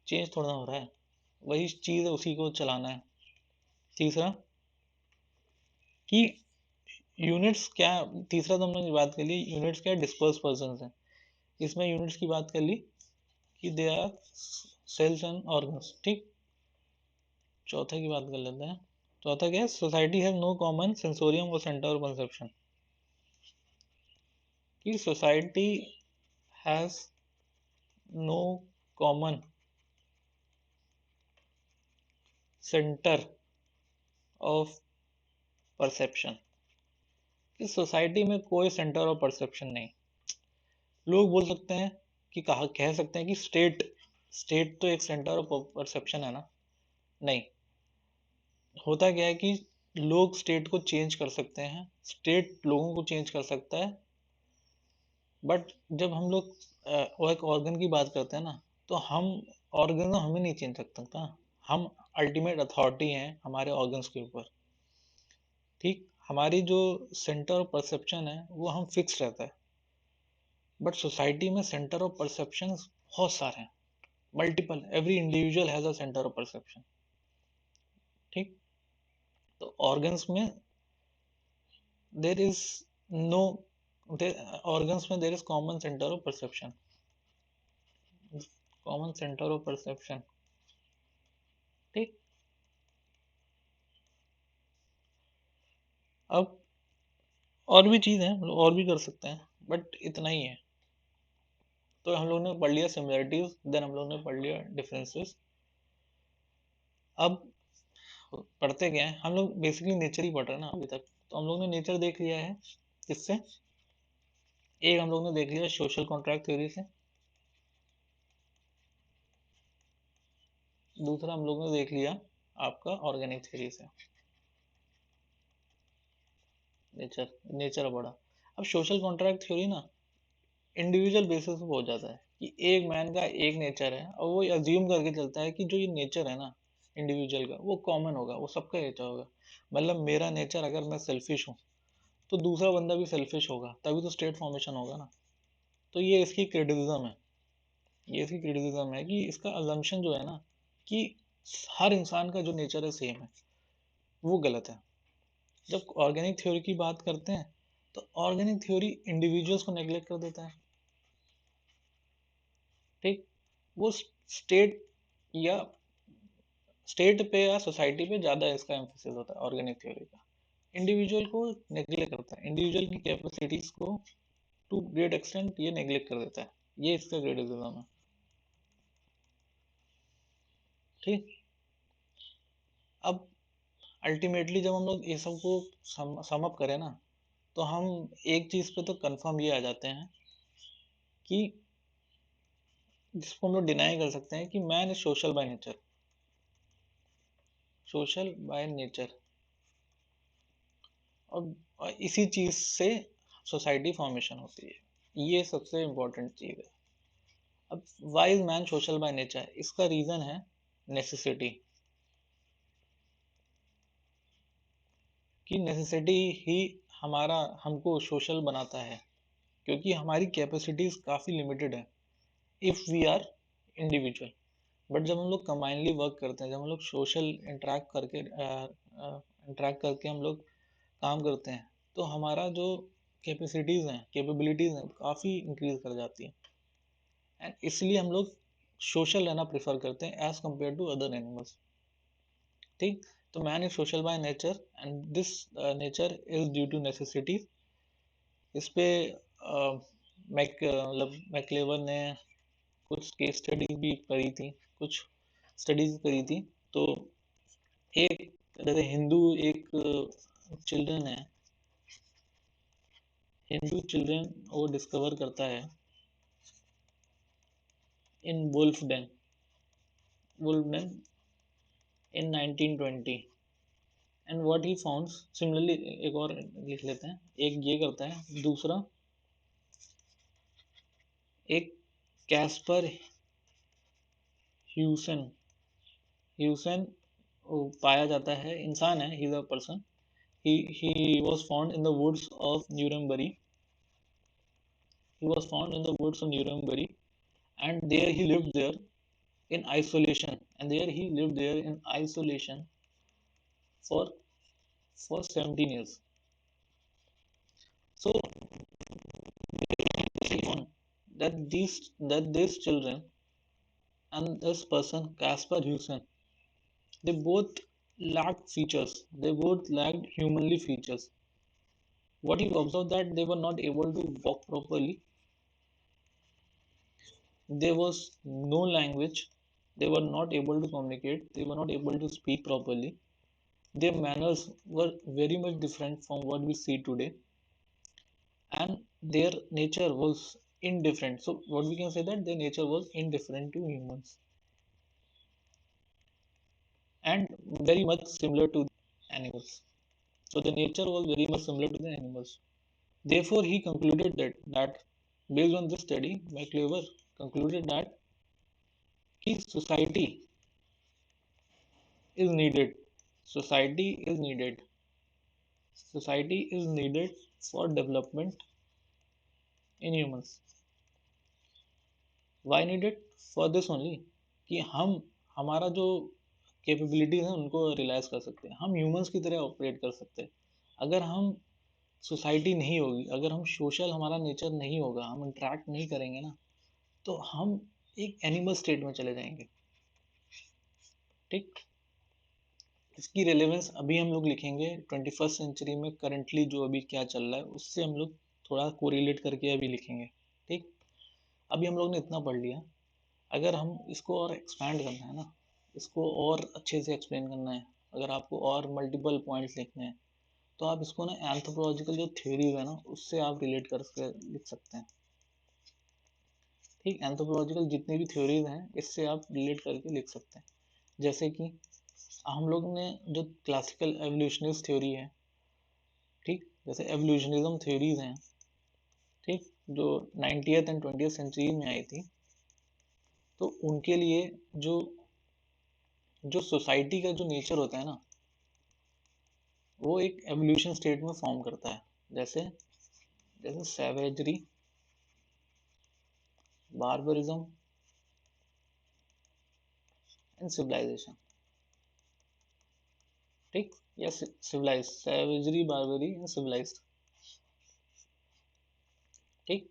चेंज थोड़ा ना हो रहा है, वही चीज़ है, उसी को चलाना है। तीसरा कि यूनिट्स क्या, तीसरा तो हमने बात कर ली, यूनिट्स क्या, डिस्पर्स पर्सन है। इसमें यूनिट्स की बात कर ली कि they are cells and organs, ठीक। चौथा की बात कर लेते हैं। चौथा क्या है, society have no common sensorium और सेंटर ऑफ कंसेप्शन, कि society has no common centre of perception. कि सोसाइटी में कोई सेंटर ऑफ परसेप्शन नहीं। लोग बोल सकते हैं कि कह सकते हैं कि स्टेट स्टेट तो एक सेंटर ऑफ परसेप्शन है ना। नहीं, होता क्या है कि लोग स्टेट को चेंज कर सकते हैं, स्टेट लोगों को चेंज कर सकता है, बट जब हम लोग एक ऑर्गन की बात करते हैं ना, तो हम ऑर्गन हमें नहीं चेंज कर सकता। हम अल्टीमेट अथॉरिटी हैं हमारे ऑर्गन्स के ऊपर। ठीक, हमारी जो सेंटर ऑफ परसेप्शन है वो हम फिक्स रहता है, बट सोसाइटी में सेंटर ऑफ परसेप्शन बहुत सारे हैं, multiple, every individual has a centre of perception. ठीक, तो ऑर्गन्स में देर इज नो, ऑर्गन्स में there is common centre of perception, common centre of perception. ठीक, अब और भी चीज़ है, और भी कर सकते हैं, बट इतना ही है। तो हम लोग ने पढ़ लिया सिमिलरिटीज, देन हम लोग ने पढ़ लिया डिफरेंसेस। अब पढ़ते क्या है, हम लोग बेसिकली नेचर ही पढ़ रहे हैं ना अभी तक। तो हम लोग ने नेचर देख लिया है किससे, एक हम लोग ने देख लिया सोशल कॉन्ट्रैक्ट थ्योरी से, दूसरा हम लोग ने देख लिया आपका ऑर्गेनिक थ्योरी से। नेचर नेचर पढ़ा। अब सोशल कॉन्ट्रैक्ट थ्योरी ना इंडिविजुअल बेसिस पे हो जाता है कि एक मैन का एक नेचर है, और वो अज्यूम करके चलता है कि जो ये नेचर है ना इंडिविजुअल का, वो कॉमन होगा, वो सबका नेचर होगा। मतलब मेरा नेचर अगर मैं सेल्फिश हूँ, तो दूसरा बंदा भी सेल्फिश होगा, तभी तो स्टेट फॉर्मेशन होगा ना। तो ये इसकी क्रिटिसिज्म है, ये इसकी क्रिटिसिज्म है कि इसका अजम्पशन जो है ना कि हर इंसान का जो नेचर है सेम है, वो गलत है। जब ऑर्गेनिक थ्योरी की बात करते हैं, तो ऑर्गेनिक थ्योरी इंडिविजुअल्स को नेग्लेक्ट कर देता है। ठीक, वो स्टेट या स्टेट पे या सोसाइटी पे ज़्यादा इसका एम्फोसिस होता है ऑर्गेनिक थ्योरी का, इंडिविजुअल को नेग्लेक्ट करता है, इंडिविजुअल की कैपेसिटीज को टू ग्रेट एक्सटेंट ये नेग्लेक्ट कर देता है। ये इसका क्रिटिसिज्म है। ठीक, अब अल्टीमेटली जब हम लोग ये सब को सम अप करें ना, तो हम एक चीज़ पे तो कंफर्म ये आ जाते हैं कि जिसको हम लोग डिनाई कर सकते हैं कि man is social by nature, social by nature. और इसी चीज़ से सोसाइटी फॉर्मेशन होती है, ये सबसे इम्पोर्टेंट चीज़ है। अब why is man social by nature, इसका रीज़न है नेसेसिटी, कि नेसेसिटी ही हमारा हमको सोशल बनाता है, क्योंकि हमारी कैपेसिटीज काफ़ी लिमिटेड है if we are individual. But जब हम लोग कंबाइनली वर्क करते हैं, जब हम लोग सोशल इंटरेक्ट करके हम लोग काम करते हैं, तो हमारा जो कैपेसिटीज़ हैं, कैपेबिलिटीज़ हैं, काफ़ी इंक्रीज कर जाती हैं। एंड इसलिए हम लोग सोशल रहना प्रेफर करते हैं as compare to other animals. ठीक, तो man is social by nature and this nature is due to necessity. इस पे मतलब मैक्लेवर ने कुछ केस स्टडीज भी करी थी, कुछ स्टडीज करी थी। तो एक जैसे हिंदू एक चिल्ड्रन है, हिंदू चिल्ड्रन वो डिस्कवर करता है in wolf den in 1920। And what he found similarly, एक और लिख लेते हैं, एक ये करता है, दूसरा एक कैस्पर ह्यूसन ह्यूसन पाया जाता है, इंसान है, he is a person, he was found in the woods of Nuremberg. He was found in the woods of Nuremberg, and there he lived there in isolation. And there he lived there in isolation for 17 years. So that these children and this person Caspar Hewson, they both lacked features. They both lacked humanly features. What he observed that they were not able to walk properly. There was no language. They were not able to communicate. They were not able to speak properly. Their manners were very much different from what we see today. and their nature was indifferent. So what we can say that their nature was indifferent to humans and very much similar to animals. So the nature was very much similar to the animals. Therefore, he concluded that based on this study, McCleaver concluded that society is needed. Society is needed. Society is needed for development in humans. Why needed? For this only कि हम हमारा जो capabilities है उनको realise कर सकते हैं, हम ह्यूमंस की तरह ऑपरेट कर सकते हैं। अगर हम सोसाइटी नहीं होगी, अगर हम सोशल हमारा नेचर नहीं होगा, हम इंटरेक्ट नहीं करेंगे ना, तो हम एक एनिमल स्टेट में चले जाएंगे। ठीक, इसकी रेलेवेंस अभी हम लोग लिखेंगे 21st सेंचुरी में करंटली जो अभी क्या चल रहा है उससे हम लोग थोड़ा कोरिलेट करके अभी लिखेंगे। ठीक, अभी हम लोग ने इतना पढ़ लिया, अगर हम इसको और एक्सपैंड करना है ना, इसको और अच्छे से एक्सप्लेन करना है, अगर आपको और मल्टीपल पॉइंट्स लिखने हैं, तो आप इसको ना एंथ्रोपोलॉजिकल जो थ्योरीज है ना उससे आप रिलेट करके लिख सकते हैं। ठीक, एंथ्रोपोलॉजिकल जितनी भी थ्योरीज हैं इससे आप रिलेट करके लिख सकते हैं। जैसे कि हम लोग ने जो क्लासिकल एवोल्यूशनिस्ट थ्योरी है, ठीक, जैसे एवोल्यूशनिज्म थ्योरीज हैं, ठीक, जो 90th एंड 20th सेंचुरी में आई थी, तो उनके लिए जो जो सोसाइटी का जो नेचर होता है ना, वो एक एवोल्यूशन स्टेट में फॉर्म करता है। जैसे जैसे सैवेजरी, बार्बरिज्म एंड सिविलाइजेशन। ठीक, या civilize, savagery, barbary and civilized. ठीक,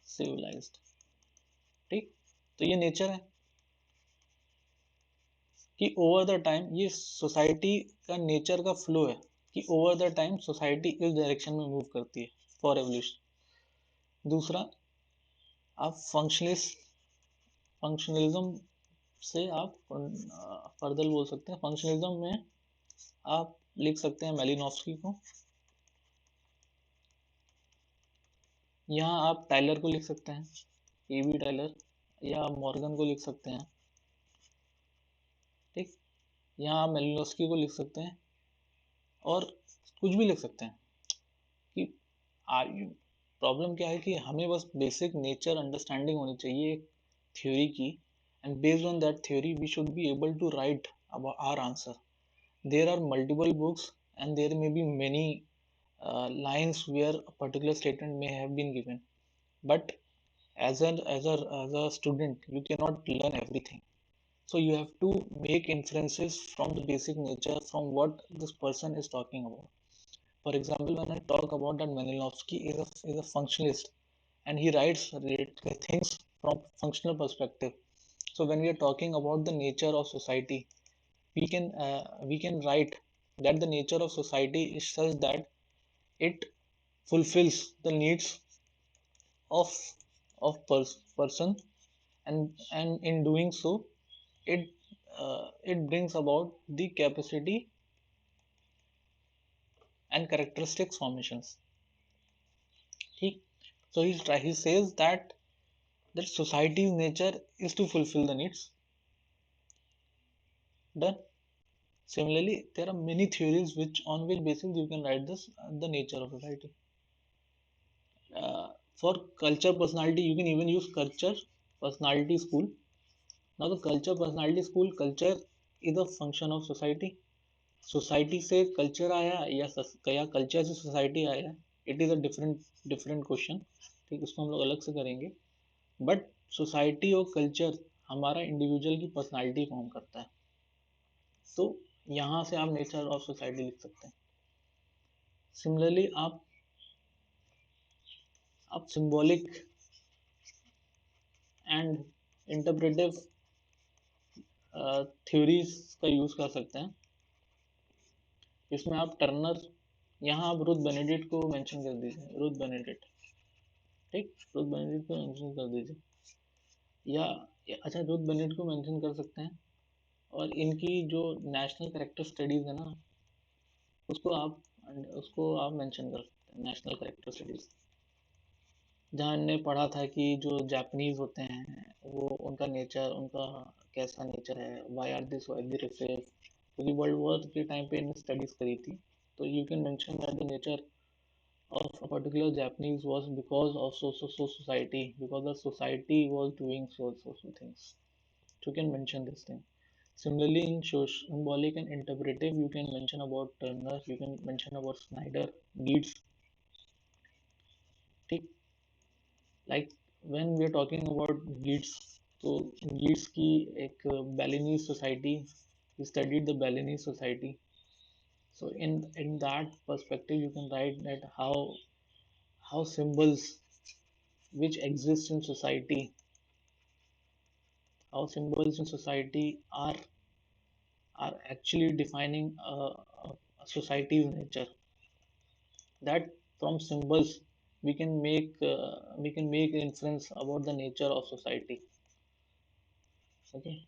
सिविलाइज्ड। ठीक, तो ये नेचर है कि ओवर द टाइम ये सोसाइटी का नेचर का फ्लो है कि ओवर द टाइम सोसाइटी इस डायरेक्शन में मूव करती है फॉर एवोल्यूशन। दूसरा, आप फंक्शनलिज्म से आप फर्दर बोल सकते हैं। फंक्शनलिज्म में आप लिख सकते हैं मेलिनोव्स्की को, यहाँ आप टाइलर को लिख सकते हैं, ए बी टाइलर, या मॉर्गन को लिख सकते हैं। ठीक, यहाँ आप मेलिनोव्स्की को लिख सकते हैं और कुछ भी लिख सकते हैं कि प्रॉब्लम क्या है कि हमें बस बेसिक नेचर अंडरस्टैंडिंग होनी चाहिए एक थ्योरी की, and based on that theory we should be able to write about our answer. There are multiple books and there may be many lines where a particular statement may have been given, but as a student you cannot learn everything, so you have to make inferences from the basic nature from what this person is talking about. For example, when I talk about that Malinowski is a functionalist and he writes things from functional perspective. So when we are talking about the nature of society, we can write that the nature of society is such that it fulfills the needs of person, and in doing so it it brings about the capacity and characteristics formations. ठीक, so he says that society's nature is to fulfill the needs. Done. Similarly, there are many theories which on which basis you can write this the nature of society. For culture personality, you can even use culture personality school. Now the culture personality school, culture is a function of society. Society से culture आया या culture से society आया, it is a different question. ठीक, उसको हम लोग अलग से करेंगे। बट सोसाइटी और कल्चर हमारा इंडिविजुअल की पर्सनालिटी फॉर्म करता है, तो यहाँ से आप नेचर ऑफ सोसाइटी लिख सकते हैं। सिमिलरली आप सिंबॉलिक एंड इंटरप्रेटिव थ्योरीज का यूज़ कर सकते हैं। इसमें आप टर्नर, यहाँ आप रुथ बेनेडिक्ट को मेंशन कर दीजिए, रुथ बेनेडिक्ट। ठीक, रुथ बेनेडिक्ट को मेंशन कर दीजिए, अच्छा रुथ बेनेडिक्ट को मेंशन कर सकते हैं। और इनकी जो नेशनल कैरेक्टर स्टडीज है ना, उसको आप मेंशन कर सकते हैं, नेशनल कैरेक्टर स्टडीज, जहाँ हमने पढ़ा था कि जो जापानीज होते हैं वो उनका नेचर, उनका कैसा नेचर है, why are this, why they research, क्योंकि वर्ल्ड वॉर के टाइम पे इन्हें स्टडीज करी थी। तो you can mention that the nature of a particular Japanese was because of society, because the society was doing so things. So you can mention this thing. Similarly, in symbolic and interpretive, you can mention about Turner, you can mention about Snyder, Geats. ठीक, like when we are talking about Geats, तो Geats की एक Balinese society, he studied the Balinese society. So in that perspective, you can write that how symbols which exist in society, how symbols in society are actually defining a society's nature. That from symbols we can make inference about the nature of society. Okay,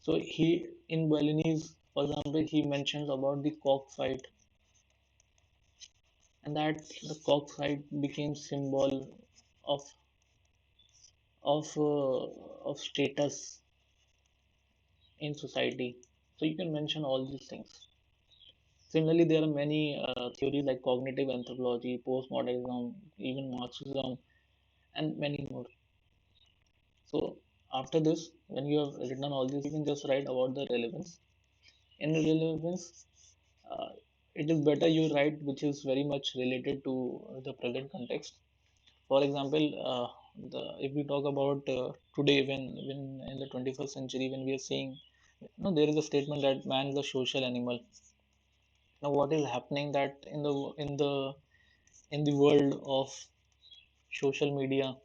so he in Balinese, for example, he mentions about the cockfight, and that the cockfight became symbol of of status in society. So you can mention all these things. Similarly, there are many theories like cognitive anthropology, postmodernism, even Marxism, and many more. So, after this, when you have written all this, you can just write about the relevance. In relevance, uh, it is better you write which is very much related to the present context. For example, if we talk about today, when in the 21st century, when we are seeing, there is a statement that man is a social animal. Now, what is happening that in the world of social media,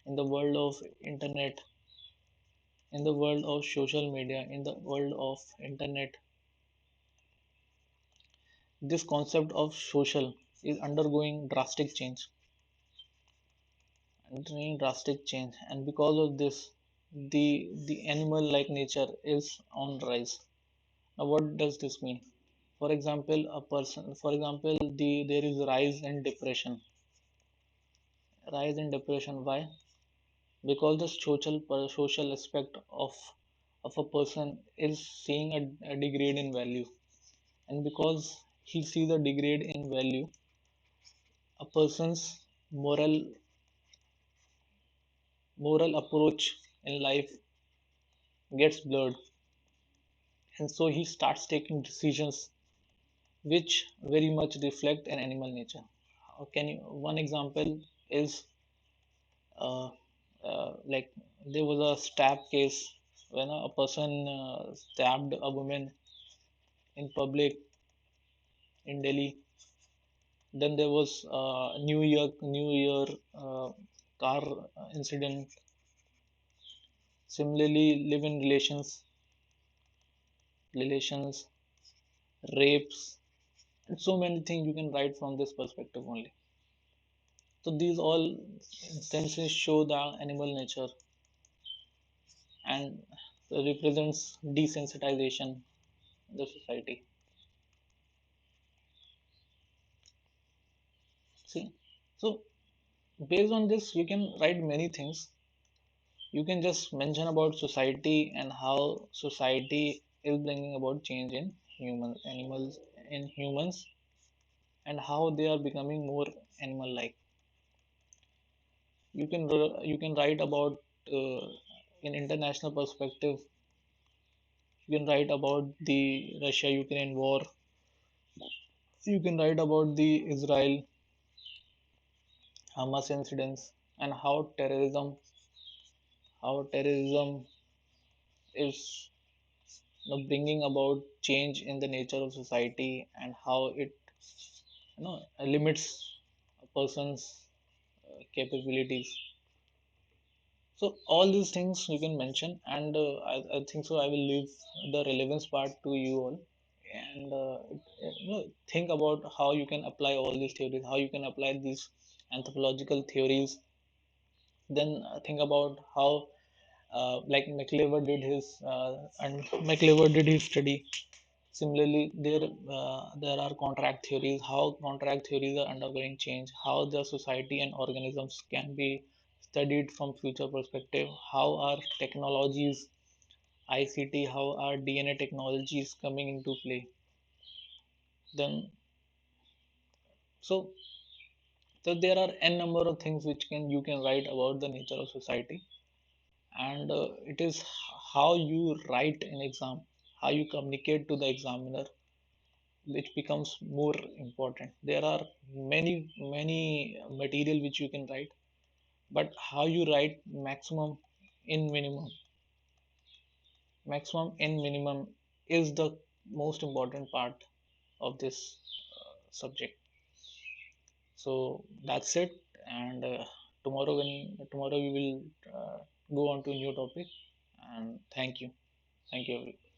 in the world of internet, in the world of social media, in the world of internet, this concept of social is undergoing drastic change, and because of this, the animal like nature is on rise. Now, what does this mean? For example, there is rise in depression. Why? Because the social aspect of a person is seeing a degrade in value, and because he sees a degrade in value, a person's moral approach in life gets blurred, and so he starts taking decisions which very much reflect an animal nature. How can you One example is uh, like there was a stab case when a person stabbed a woman in public in Delhi. Then there was New Year car incident. Similarly, live-in relations, rapes, and so many things you can write from this perspective only. So these all instances show the animal nature and represents desensitization in the society. See, so based on this, you can write many things. You can just mention about society and how society is bringing about change in humans, and how they are becoming more animal like. You can write about uh, in international perspective. You can write about the Russia Ukraine war. You can write about the Israel Hamas incidents, and how terrorism is bringing about change in the nature of society, and how it limits a person's capabilities. So all these things you can mention, and I think so. I will leave the relevance part to you all, and think about how you can apply all these theories, how you can apply these anthropological theories. Then think about how, like McLever did his study. Similarly, there are contract theories, how contract theories are undergoing change, how the society and organisms can be studied from future perspective, how our technologies, ICT, how our DNA technology is coming into play. Then, so so there are n number of things which can you can write about the nature of society, and it is how you write an exam, how you communicate to the examiner, which becomes more important. There are many material which you can write, but how you write in minimum maximum in minimum is the most important part of this subject. So that's it, and tomorrow we will go on to a new topic. And thank you, thank you everyone.